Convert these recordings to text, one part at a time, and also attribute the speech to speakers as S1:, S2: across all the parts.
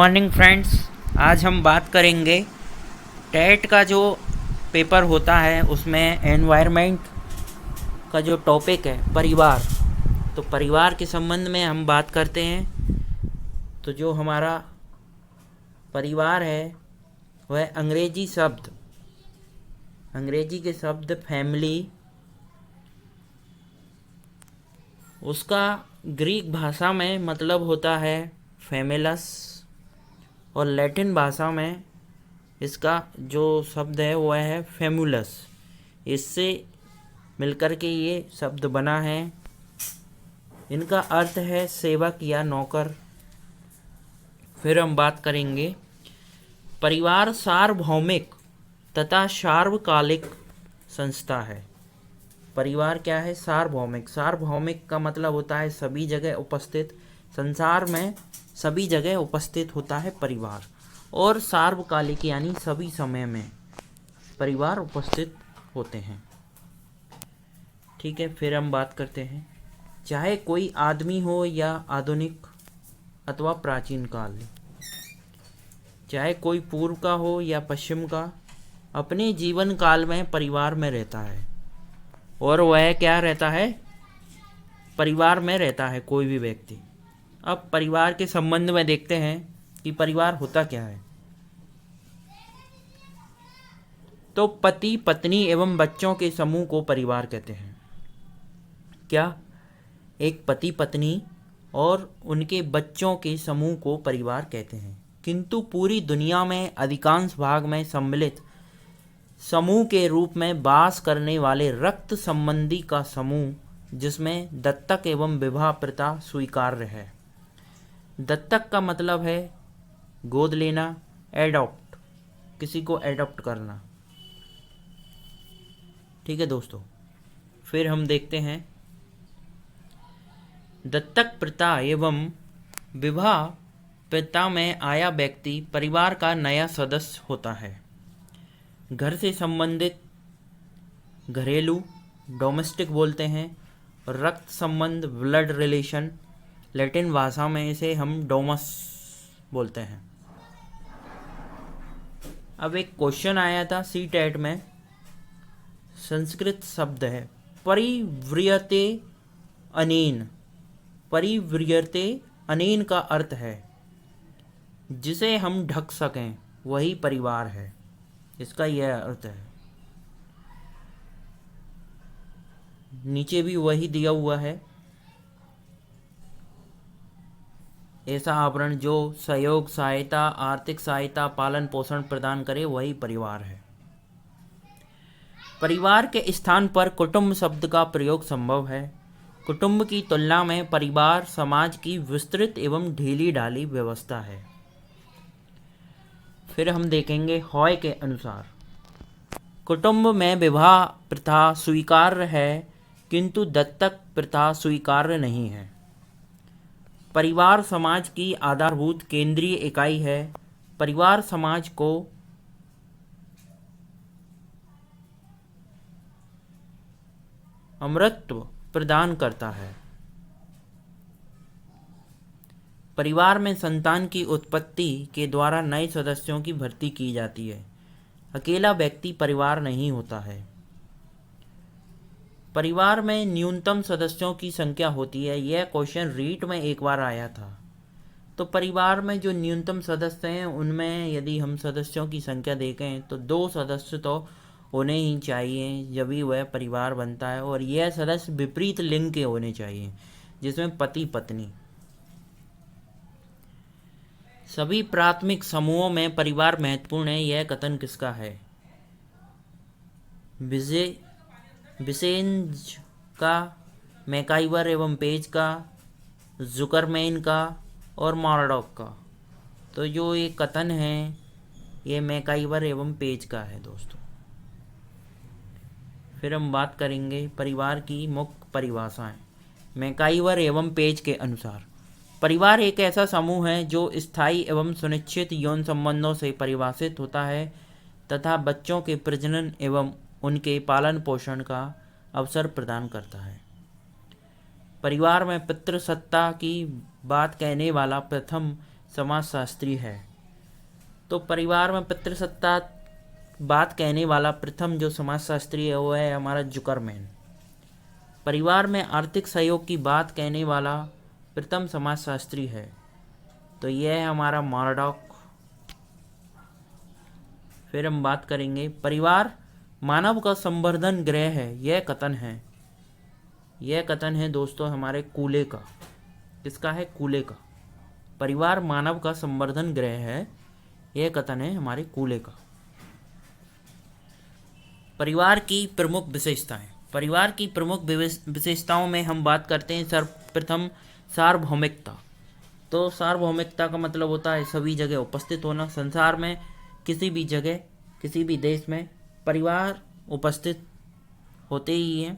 S1: Morning friends, आज हम बात करेंगे टेट का जो पेपर होता है उसमें एनवायरनमेंट का जो टॉपिक है परिवार। तो परिवार के संबंध में हम बात करते हैं। तो जो हमारा परिवार है वह अंग्रेजी के शब्द फैमिली, उसका ग्रीक भाषा में मतलब होता है फैमिलस, और लैटिन भाषा में इसका जो शब्द है वह है फेमुलस। इससे मिलकर के ये शब्द बना है। इनका अर्थ है सेवक या नौकर। फिर हम बात करेंगे परिवार सार्वभौमिक तथा सार्वकालिक संस्था है। परिवार क्या है? सार्वभौमिक। सार्वभौमिक का मतलब होता है सभी जगह उपस्थित, संसार में सभी जगह उपस्थित होता है परिवार। और सार्वकालिक यानी सभी समय में परिवार उपस्थित होते हैं। ठीक है, फिर हम बात करते हैं चाहे कोई आदमी हो या आधुनिक अथवा प्राचीन काल, चाहे कोई पूर्व का हो या पश्चिम का, अपने जीवन काल में परिवार में रहता है। और वह क्या रहता है? परिवार में रहता है कोई भी व्यक्ति। अब परिवार के संबंध में देखते हैं कि परिवार होता क्या है। तो पति पत्नी एवं बच्चों के समूह को परिवार कहते हैं। क्या? एक पति पत्नी और उनके बच्चों के समूह को परिवार कहते हैं। किंतु पूरी दुनिया में अधिकांश भाग में सम्मिलित समूह के रूप में वास करने वाले रक्त संबंधी का समूह, जिसमें दत्तक एवं विवाह प्रथा स्वीकार्य है। दत्तक का मतलब है गोद लेना, एडॉप्ट, किसी को एडॉप्ट करना। ठीक है दोस्तों, फिर हम देखते हैं दत्तक प्रथा एवं विवाह प्रथा में आया व्यक्ति परिवार का नया सदस्य होता है। घर से संबंधित घरेलू, डोमेस्टिक बोलते हैं, और रक्त संबंध ब्लड रिलेशन, लैटिन भाषा में इसे हम डोमस बोलते हैं। अब एक क्वेश्चन आया था सी टेट में, संस्कृत शब्द है परिव्रियते अनेन। परिव्रियते अनेन का अर्थ है जिसे हम ढक सकें, वही परिवार है। इसका यह अर्थ है। नीचे भी वही दिया हुआ है, ऐसा आवरण जो सहयोग, सहायता, आर्थिक सहायता, पालन पोषण प्रदान करे, वही परिवार है। परिवार के स्थान पर कुटुंब शब्द का प्रयोग संभव है। कुटुंब की तुलना में परिवार समाज की विस्तृत एवं ढीली ढाली व्यवस्था है। फिर हम देखेंगे हॉय के अनुसार कुटुंब में विवाह प्रथा स्वीकार्य है, किंतु दत्तक प्रथा स्वीकार्य नहीं है। परिवार समाज की आधारभूत केंद्रीय इकाई है। परिवार समाज को अमरत्व प्रदान करता है। परिवार में संतान की उत्पत्ति के द्वारा नए सदस्यों की भर्ती की जाती है। अकेला व्यक्ति परिवार नहीं होता है। परिवार में न्यूनतम सदस्यों की संख्या होती है। यह क्वेश्चन रीट में एक बार आया था। तो परिवार में जो न्यूनतम सदस्य हैं उनमें यदि हम सदस्यों की संख्या देखें तो 2 सदस्य तो होने ही चाहिए, जब भी वह परिवार बनता है। और यह सदस्य विपरीत लिंग के होने चाहिए, जिसमें पति पत्नी। सभी प्राथमिक समूहों में परिवार महत्वपूर्ण है। यह कथन किसका है? विसेंज का, मैकाइवर एवं पेज का, जुकरमैन का और मॉर्डॉक का। तो जो ये कथन है ये मैकाइवर एवं पेज का है दोस्तों। फिर हम बात करेंगे परिवार की मुख्य परिभाषाएं। मैकाइवर एवं पेज के अनुसार परिवार एक ऐसा समूह है जो स्थायी एवं सुनिश्चित यौन संबंधों से परिभाषित होता है तथा बच्चों के प्रजनन एवं उनके पालन पोषण का अवसर प्रदान करता है। परिवार में पितृसत्ता की बात कहने वाला प्रथम समाजशास्त्री है। तो परिवार में पितृसत्ता बात कहने वाला प्रथम जो समाजशास्त्री है वो है हमारा जुकरमैन। परिवार में आर्थिक सहयोग की बात कहने वाला प्रथम समाजशास्त्री है तो यह है हमारा मर्डॉक। फिर हम बात करेंगे परिवार मानव का संवर्धन गृह है, यह कथन है दोस्तों हमारे कूले का। किसका है? कूले का। परिवार मानव का संवर्धन गृह है, यह कथन है हमारे कूले का। परिवार की प्रमुख विशेषताएं। परिवार की प्रमुख विशेषताओं में हम बात करते हैं सर्वप्रथम सार्वभौमिकता। तो सार्वभौमिकता का मतलब होता है सभी जगह उपस्थित होना। संसार में किसी भी जगह किसी भी देश में परिवार उपस्थित होते ही हैं।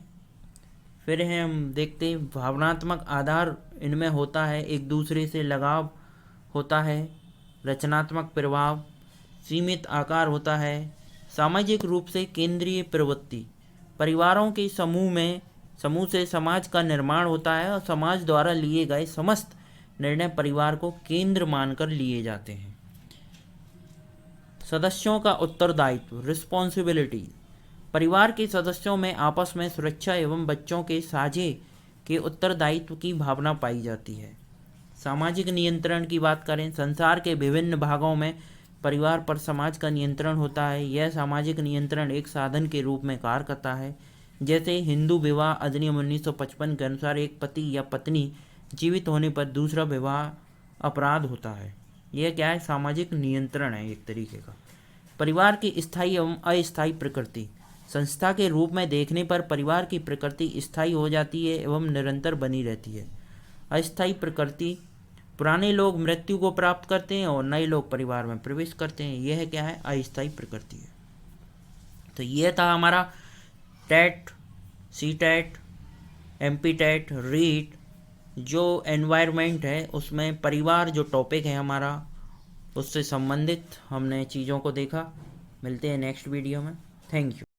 S1: फिर है हम देखते हैं भावनात्मक आधार इनमें होता है, एक दूसरे से लगाव होता है, रचनात्मक प्रभाव, सीमित आकार होता है, सामाजिक रूप से केंद्रीय प्रवृत्ति। परिवारों के समूह से समाज का निर्माण होता है और समाज द्वारा लिए गए समस्त निर्णय परिवार को केंद्र मानकर लिए जाते हैं। सदस्यों का उत्तरदायित्व, रिस्पॉन्सिबिलिटी। परिवार के सदस्यों में आपस में सुरक्षा एवं बच्चों के साझे के उत्तरदायित्व की भावना पाई जाती है। सामाजिक नियंत्रण की बात करें, संसार के विभिन्न भागों में परिवार पर समाज का नियंत्रण होता है। यह सामाजिक नियंत्रण एक साधन के रूप में कार्य करता है। जैसे हिंदू विवाह अधिनियम 1955 के अनुसार एक पति या पत्नी जीवित होने पर दूसरा विवाह अपराध होता है। यह क्या है? सामाजिक नियंत्रण है एक तरीके का। परिवार की स्थायी एवं अस्थायी प्रकृति। संस्था के रूप में देखने पर परिवार की प्रकृति स्थायी हो जाती है एवं निरंतर बनी रहती है। अस्थायी प्रकृति, पुराने लोग मृत्यु को प्राप्त करते हैं और नए लोग परिवार में प्रवेश करते हैं। यह क्या है? अस्थायी प्रकृति है। तो यह था हमारा TET, C TET, MP TET, REET जो एनवायरनमेंट है उसमें परिवार जो टॉपिक है हमारा उससे संबंधित हमने चीज़ों को देखा। मिलते हैं नेक्स्ट वीडियो में। Thank you.